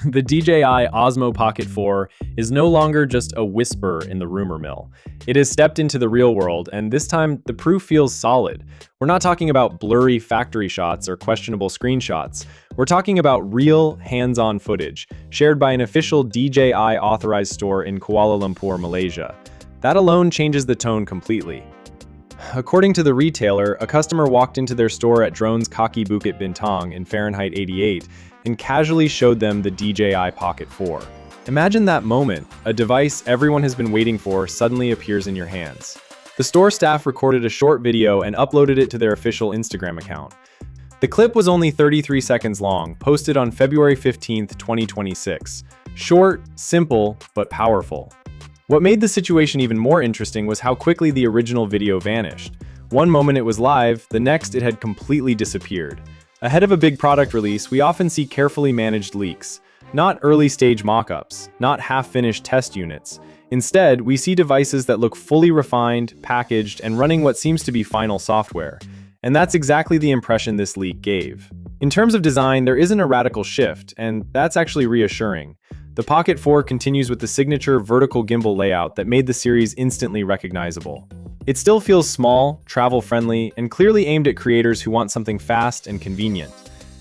The DJI Osmo Pocket 4 is no longer just a whisper in the rumor mill. It has stepped into the real world, and this time the proof feels solid. We're not talking about blurry factory shots or questionable screenshots. We're talking about real, hands-on footage, shared by an official DJI authorized store in Kuala Lumpur, Malaysia. That alone changes the tone completely. According to the retailer, a customer walked into their store at Drones Kaki Bukit Bintang in Fahrenheit 88 and casually showed them the DJI Pocket 4. Imagine that moment. A device everyone has been waiting for suddenly appears in your hands. The store staff recorded a short video and uploaded it to their official Instagram account. The clip was only 33 seconds long, posted on February 15, 2026. Short, simple, but powerful. What made the situation even more interesting was how quickly the original video vanished. One moment it was live, the next it had completely disappeared. Ahead of a big product release, we often see carefully managed leaks. Not early-stage mock-ups, not half-finished test units. Instead, we see devices that look fully refined, packaged, and running what seems to be final software. And that's exactly the impression this leak gave. In terms of design, there isn't a radical shift, and that's actually reassuring. The Pocket 4 continues with the signature vertical gimbal layout that made the series instantly recognizable. It still feels small, travel-friendly, and clearly aimed at creators who want something fast and convenient.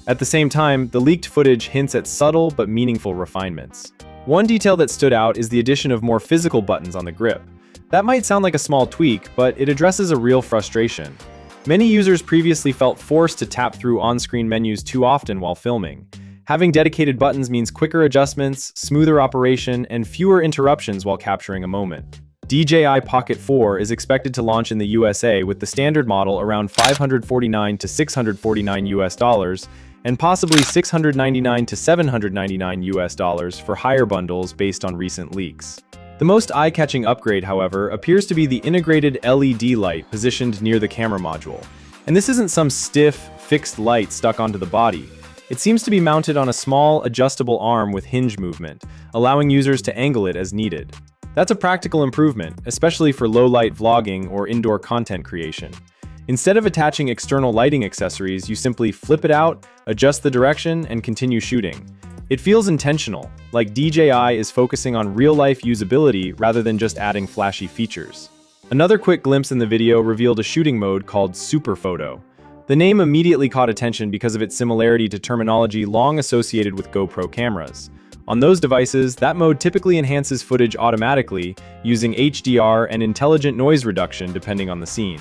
At the same time, the leaked footage hints at subtle but meaningful refinements. One detail that stood out is the addition of more physical buttons on the grip. That might sound like a small tweak, but it addresses a real frustration. Many users previously felt forced to tap through on-screen menus too often while filming. Having dedicated buttons means quicker adjustments, smoother operation, and fewer interruptions while capturing a moment. DJI Pocket 4 is expected to launch in the USA with the standard model around $549 to $649 and possibly $699 to $799 for higher bundles based on recent leaks. The most eye-catching upgrade, however, appears to be the integrated LED light positioned near the camera module. And this isn't some stiff, fixed light stuck onto the body. It seems to be mounted on a small, adjustable arm with hinge movement, allowing users to angle it as needed. That's a practical improvement, especially for low-light vlogging or indoor content creation. Instead of attaching external lighting accessories, you simply flip it out, adjust the direction, and continue shooting. It feels intentional, like DJI is focusing on real-life usability rather than just adding flashy features. Another quick glimpse in the video revealed a shooting mode called Super Photo. The name immediately caught attention because of its similarity to terminology long associated with GoPro cameras. On those devices, that mode typically enhances footage automatically, using HDR and intelligent noise reduction depending on the scene.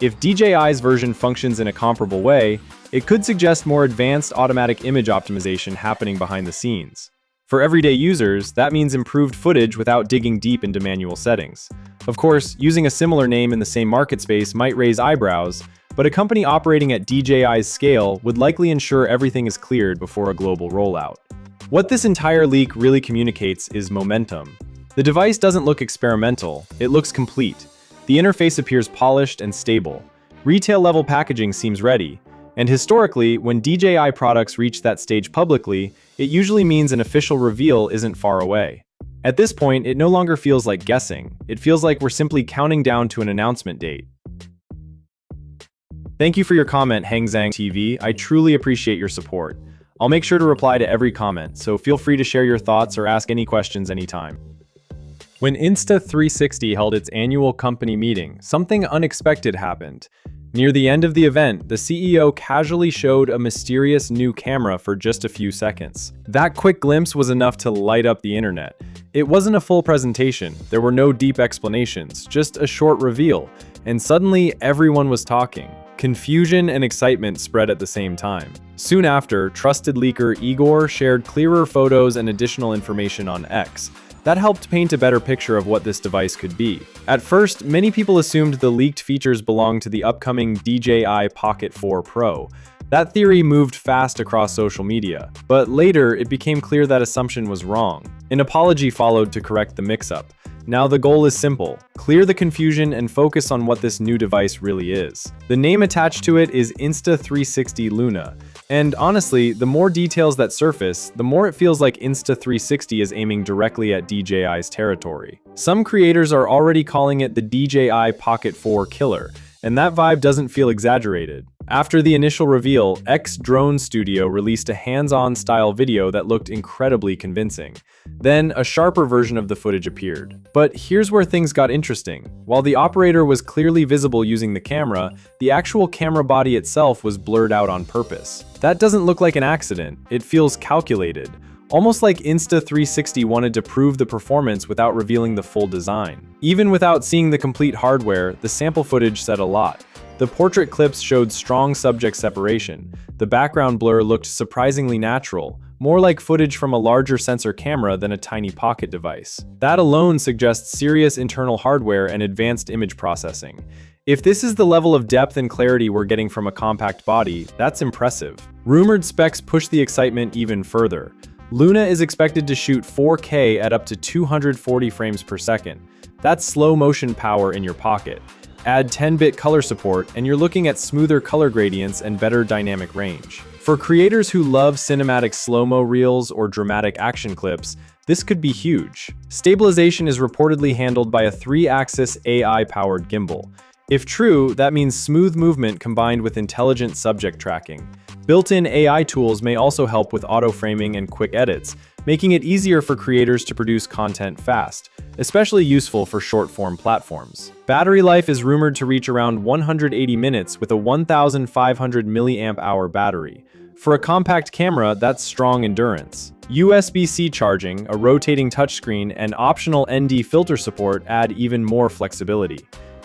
If DJI's version functions in a comparable way, it could suggest more advanced automatic image optimization happening behind the scenes. For everyday users, that means improved footage without digging deep into manual settings. Of course, using a similar name in the same market space might raise eyebrows, but a company operating at DJI's scale would likely ensure everything is cleared before a global rollout. What this entire leak really communicates is momentum. The device doesn't look experimental, it looks complete. The interface appears polished and stable. Retail-level packaging seems ready. And historically, when DJI products reach that stage publicly, it usually means an official reveal isn't far away. At this point, it no longer feels like guessing. It feels like we're simply counting down to an announcement date. Thank you for your comment, Hangzhang TV. I truly appreciate your support. I'll make sure to reply to every comment, so feel free to share your thoughts or ask any questions anytime. When Insta360 held its annual company meeting, something unexpected happened. Near the end of the event, the CEO casually showed a mysterious new camera for just a few seconds. That quick glimpse was enough to light up the internet. It wasn't a full presentation, there were no deep explanations, just a short reveal, and suddenly everyone was talking. Confusion and excitement spread at the same time. Soon after, trusted leaker Igor shared clearer photos and additional information on X. That helped paint a better picture of what this device could be. At first, many people assumed the leaked features belonged to the upcoming DJI Pocket 4 Pro. That theory moved fast across social media, but later it became clear that assumption was wrong. An apology followed to correct the mix-up. Now the goal is simple: clear the confusion and focus on what this new device really is. The name attached to it is Insta360 Luna, and honestly, the more details that surface, the more it feels like Insta360 is aiming directly at DJI's territory. Some creators are already calling it the DJI Pocket 4 killer, and that vibe doesn't feel exaggerated. After the initial reveal, X Drone Studio released a hands-on style video that looked incredibly convincing. Then, a sharper version of the footage appeared. But here's where things got interesting. While the operator was clearly visible using the camera, the actual camera body itself was blurred out on purpose. That doesn't look like an accident, it feels calculated. Almost like Insta 360 wanted to prove the performance without revealing the full design. Even without seeing the complete hardware, the sample footage said a lot. The portrait clips showed strong subject separation. The background blur looked surprisingly natural, more like footage from a larger sensor camera than a tiny pocket device. That alone suggests serious internal hardware and advanced image processing. If this is the level of depth and clarity we're getting from a compact body, that's impressive. Rumored specs push the excitement even further. Luna is expected to shoot 4K at up to 240 frames per second. That's slow motion power in your pocket. Add 10-bit color support, and you're looking at smoother color gradients and better dynamic range. For creators who love cinematic slow-mo reels or dramatic action clips, this could be huge. Stabilization is reportedly handled by a 3-axis AI-powered gimbal. If true, that means smooth movement combined with intelligent subject tracking. Built-in AI tools may also help with auto-framing and quick edits, making it easier for creators to produce content fast, especially useful for short-form platforms. Battery life is rumored to reach around 180 minutes with a 1,500 mAh battery. For a compact camera, that's strong endurance. USB-C charging, a rotating touchscreen, and optional ND filter support add even more flexibility.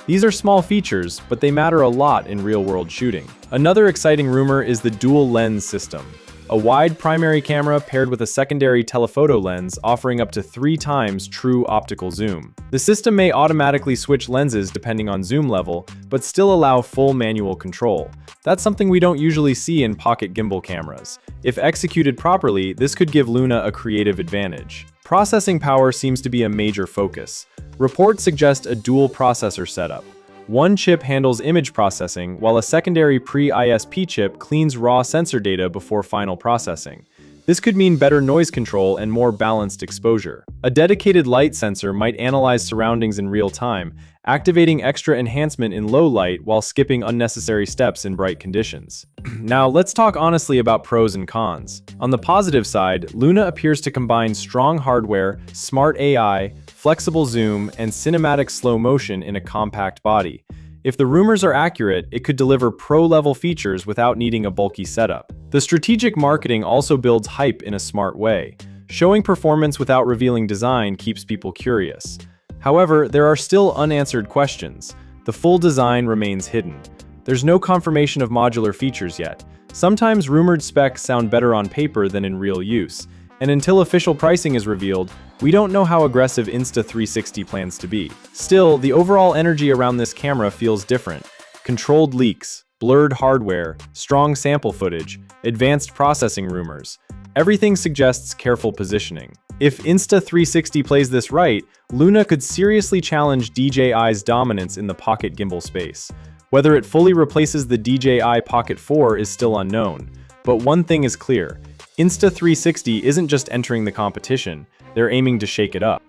These are small features, but they matter a lot in real-world shooting. Another exciting rumor is the dual lens system. A wide primary camera paired with a secondary telephoto lens offering up to 3 times true optical zoom. The system may automatically switch lenses depending on zoom level, but still allow full manual control. That's something we don't usually see in pocket gimbal cameras. If executed properly, this could give Luna a creative advantage. Processing power seems to be a major focus. Reports suggest a dual processor setup. One chip handles image processing, while a secondary pre-ISP chip cleans raw sensor data before final processing. This could mean better noise control and more balanced exposure. A dedicated light sensor might analyze surroundings in real time, activating extra enhancement in low light while skipping unnecessary steps in bright conditions. Now, let's talk honestly about pros and cons. On the positive side, Luna appears to combine strong hardware, smart AI, flexible zoom, and cinematic slow motion in a compact body. If the rumors are accurate, it could deliver pro-level features without needing a bulky setup. The strategic marketing also builds hype in a smart way. Showing performance without revealing design keeps people curious. However, there are still unanswered questions. The full design remains hidden. There's no confirmation of modular features yet. Sometimes rumored specs sound better on paper than in real use. And until official pricing is revealed, we don't know how aggressive Insta 360 plans to be. Still, the overall energy around this camera feels different. Controlled leaks, blurred hardware, strong sample footage, advanced processing rumors. Everything suggests careful positioning. If Insta 360 plays this right, Luna could seriously challenge DJI's dominance in the pocket gimbal space. Whether it fully replaces the DJI Pocket 4 is still unknown. But one thing is clear. Insta 360 isn't just entering the competition, they're aiming to shake it up.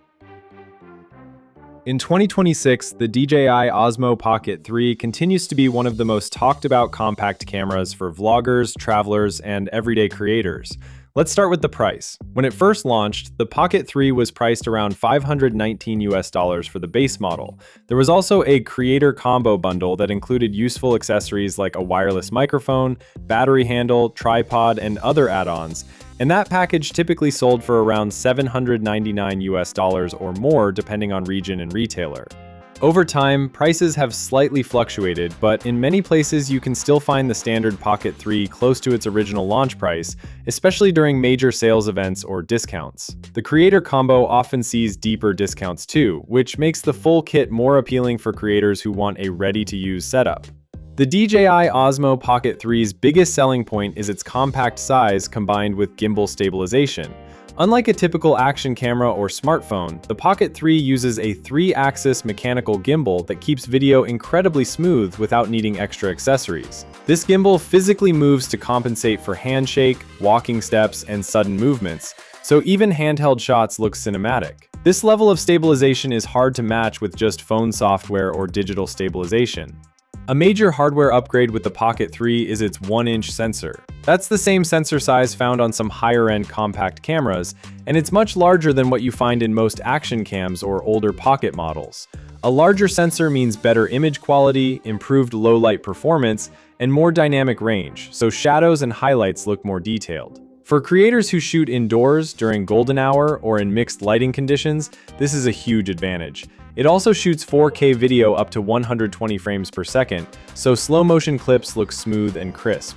In 2026, the DJI Osmo Pocket 3 continues to be one of the most talked about compact cameras for vloggers, travelers, and everyday creators. Let's start with the price. When it first launched, the Pocket 3 was priced around $519 for the base model. There was also a creator combo bundle that included useful accessories like a wireless microphone, battery handle, tripod, and other add-ons. And that package typically sold for around $799 or more depending on region and retailer. Over time, prices have slightly fluctuated, but in many places you can still find the standard Pocket 3 close to its original launch price, especially during major sales events or discounts. The Creator Combo often sees deeper discounts too, which makes the full kit more appealing for creators who want a ready-to-use setup. The DJI Osmo Pocket 3's biggest selling point is its compact size combined with gimbal stabilization. Unlike a typical action camera or smartphone, the Pocket 3 uses a 3-axis mechanical gimbal that keeps video incredibly smooth without needing extra accessories. This gimbal physically moves to compensate for handshake, walking steps, and sudden movements, so even handheld shots look cinematic. This level of stabilization is hard to match with just phone software or digital stabilization. A major hardware upgrade with the Pocket 3 is its 1-inch sensor. That's the same sensor size found on some higher-end compact cameras, and it's much larger than what you find in most action cams or older Pocket models. A larger sensor means better image quality, improved low-light performance, and more dynamic range, so shadows and highlights look more detailed. For creators who shoot indoors, during golden hour, or in mixed lighting conditions, this is a huge advantage. It also shoots 4K video up to 120 frames per second, so slow-motion clips look smooth and crisp.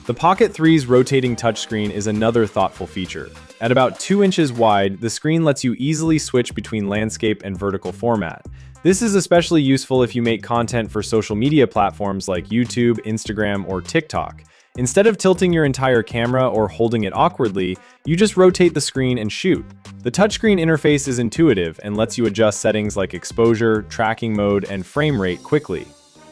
The Pocket 3's rotating touchscreen is another thoughtful feature. At about 2 inches wide, the screen lets you easily switch between landscape and vertical format. This is especially useful if you make content for social media platforms like YouTube, Instagram, or TikTok. Instead of tilting your entire camera or holding it awkwardly, you just rotate the screen and shoot. The touchscreen interface is intuitive and lets you adjust settings like exposure, tracking mode, and frame rate quickly.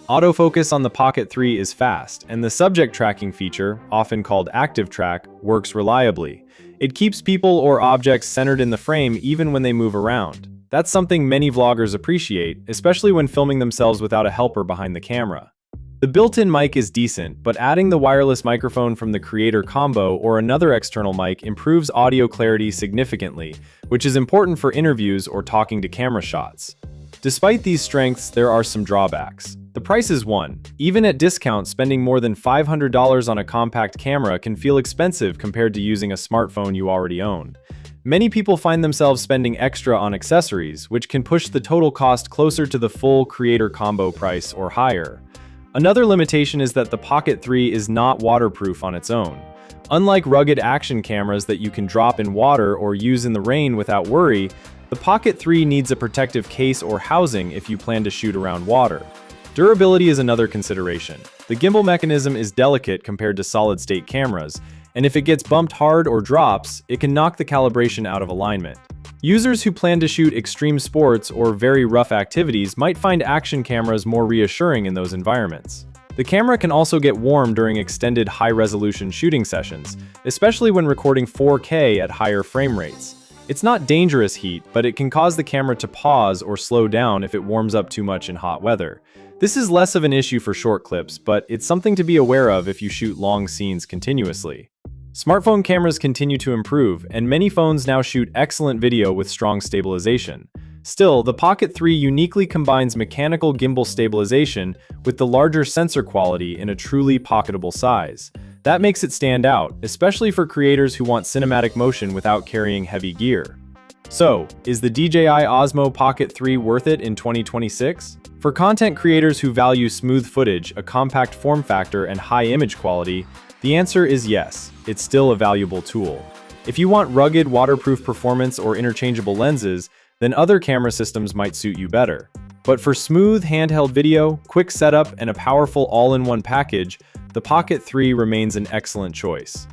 Autofocus on the Pocket 3 is fast, and the subject tracking feature, often called Active Track, works reliably. It keeps people or objects centered in the frame even when they move around. That's something many vloggers appreciate, especially when filming themselves without a helper behind the camera. The built-in mic is decent, but adding the wireless microphone from the Creator Combo or another external mic improves audio clarity significantly, which is important for interviews or talking to camera shots. Despite these strengths, there are some drawbacks. The price is one. Even at discount, spending more than $500 on a compact camera can feel expensive compared to using a smartphone you already own. Many people find themselves spending extra on accessories, which can push the total cost closer to the full Creator Combo price or higher. Another limitation is that the Pocket 3 is not waterproof on its own. Unlike rugged action cameras that you can drop in water or use in the rain without worry, the Pocket 3 needs a protective case or housing if you plan to shoot around water. Durability is another consideration. The gimbal mechanism is delicate compared to solid-state cameras, and if it gets bumped hard or drops, it can knock the calibration out of alignment. Users who plan to shoot extreme sports or very rough activities might find action cameras more reassuring in those environments. The camera can also get warm during extended high-resolution shooting sessions, especially when recording 4K at higher frame rates. It's not dangerous heat, but it can cause the camera to pause or slow down if it warms up too much in hot weather. This is less of an issue for short clips, but it's something to be aware of if you shoot long scenes continuously. Smartphone cameras continue to improve, and many phones now shoot excellent video with strong stabilization. Still, the Pocket 3 uniquely combines mechanical gimbal stabilization with the larger sensor quality in a truly pocketable size. That makes it stand out, especially for creators who want cinematic motion without carrying heavy gear. So, is the DJI Osmo Pocket 3 worth it in 2026? For content creators who value smooth footage, a compact form factor, and high image quality, the answer is yes, it's still a valuable tool. If you want rugged, waterproof performance or interchangeable lenses, then other camera systems might suit you better. But for smooth, handheld video, quick setup, and a powerful all-in-one package, the Pocket 3 remains an excellent choice.